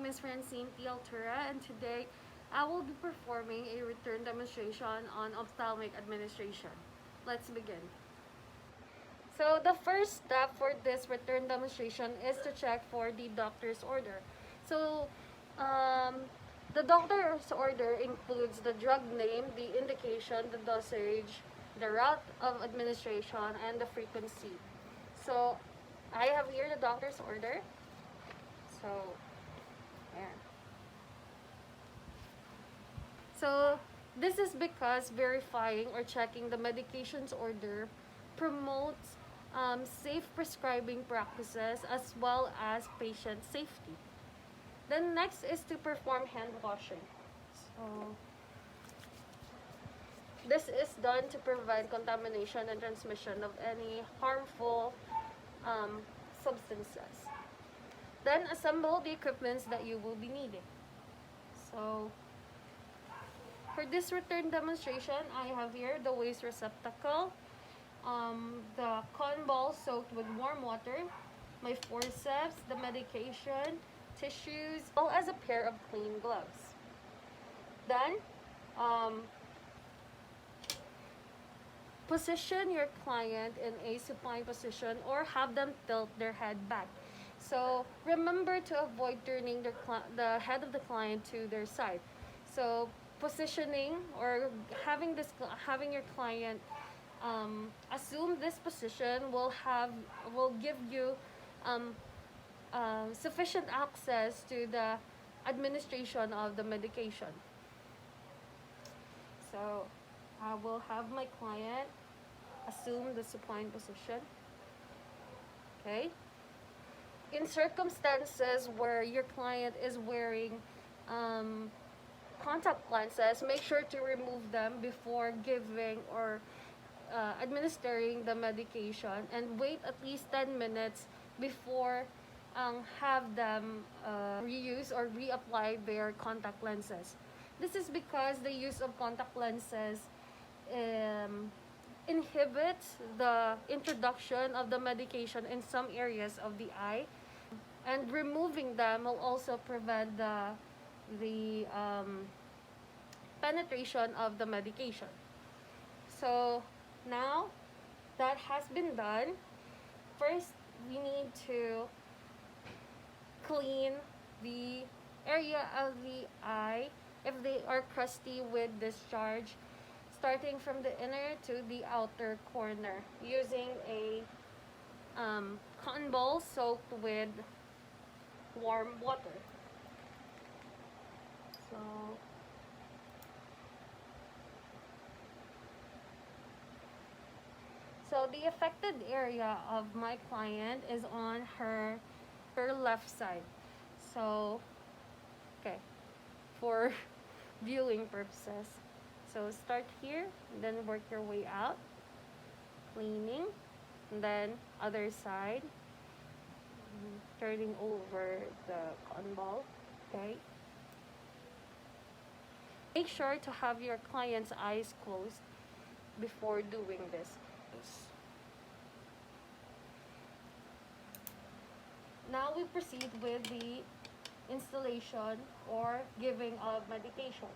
is Francine T. Altura, and today I will be performing a return demonstration on Ophthalmic Administration. Let's begin. So the first step for this return demonstration is to check for the doctor's order. So the doctor's order includes the drug name, the indication, the dosage, the route of administration, and the frequency. So I have here the doctor's order. So, ayan. So, this is because verifying or checking the medications order promotes safe prescribing practices as well as patient safety. Then next is to perform hand washing. So, this is done to prevent contamination and transmission of any harmful substances. Then assemble the equipments that you will be needing. So, for this return demonstration, I have here the waste receptacle, the cotton ball soaked with warm water, my forceps, the medication, tissues, as well as a pair of clean gloves. Then, position your client in a supine position or have them tilt their head back. So remember to avoid turning the head of the client to their side. So positioning or having your client assume this position will give you sufficient access to the administration of the medication. So I will have my client assume the supine position. Okay. In circumstances where your client is wearing contact lenses, make sure to remove them before giving or administering the medication, and wait at least 10 minutes before have them reuse or reapply their contact lenses. This is because the use of contact lenses inhibits the introduction of the medication in some areas of the eye, and removing them will also prevent the penetration of the medication. So now that has been done, first we need to clean the area of the eye if they are crusty with discharge, starting from the inner to the outer corner, using a cotton ball soaked with warm water. So the affected area of my client is on her left side. So, okay, for viewing purposes. So start here, and then work your way out, cleaning, and then other side, turning over the cotton ball. Okay. Make sure to have your client's eyes closed before doing this. Now we proceed with the installation or giving of medication.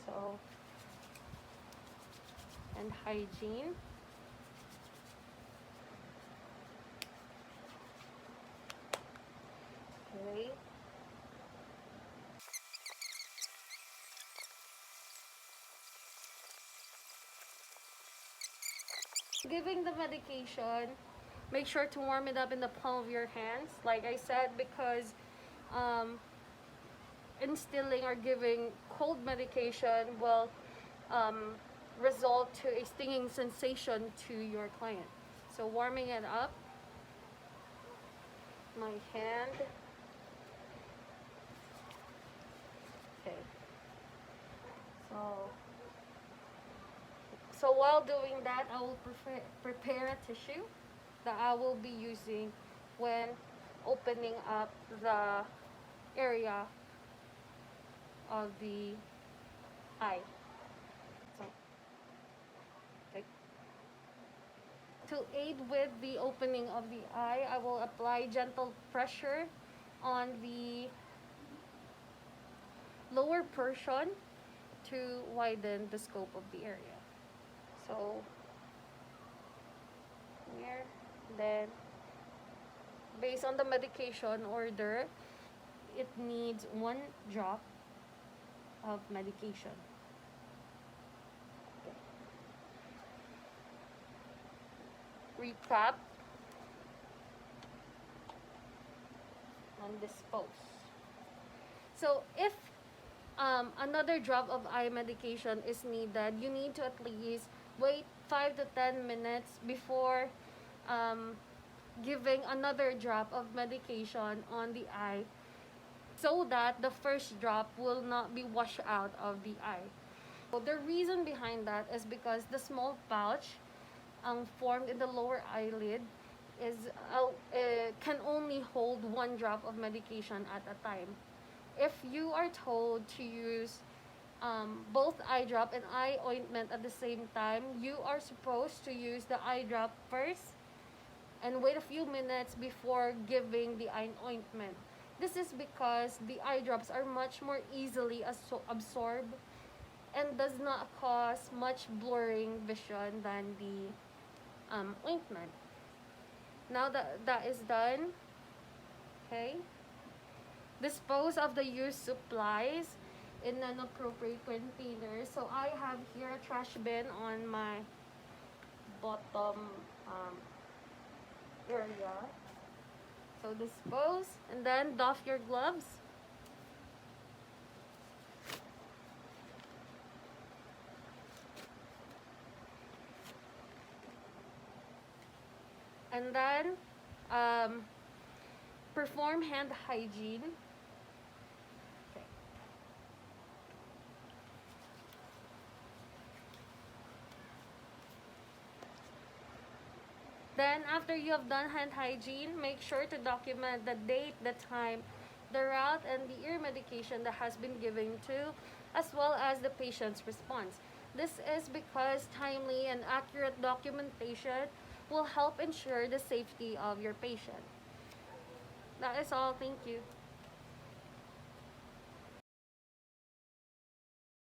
So, and hygiene. Okay. Giving the medication, make sure to warm it up in the palm of your hands, like I said, because instilling or giving cold medication will result to a stinging sensation to your client. So warming it up, my hand. Okay. So while doing that, I will prepare a tissue that I will be using when opening up the area of the eye. So, okay. To aid with the opening of the eye, I will apply gentle pressure on the lower portion to widen the scope of the area. So here, then based on the medication order, it needs 1 drop of medication. Recap and dispose. So if another drop of eye medication is needed, you need to at least wait 5 to 10 minutes before giving another drop of medication on the eye, so that the first drop will not be washed out of the eye. So the reason behind that is because the small pouch formed in the lower eyelid is can only hold 1 drop of medication at a time. If you are told to use both eye drop and eye ointment at the same time, you are supposed to use the eye drop first and wait a few minutes before giving the eye ointment. This is because the eye drops are much more easily absorbed and does not cause much blurring vision than the ointment. Now that that is done, okay, dispose of the used supplies in an appropriate container. So I have here a trash bin on my bottom area. So dispose and then doff your gloves. And then perform hand hygiene. Okay. Then after you have done hand hygiene, make sure to document the date, the time, the route, and the ear medication that has been given to, as well as the patient's response. This is because timely and accurate documentation will help ensure the safety of your patient. That is all. Thank you.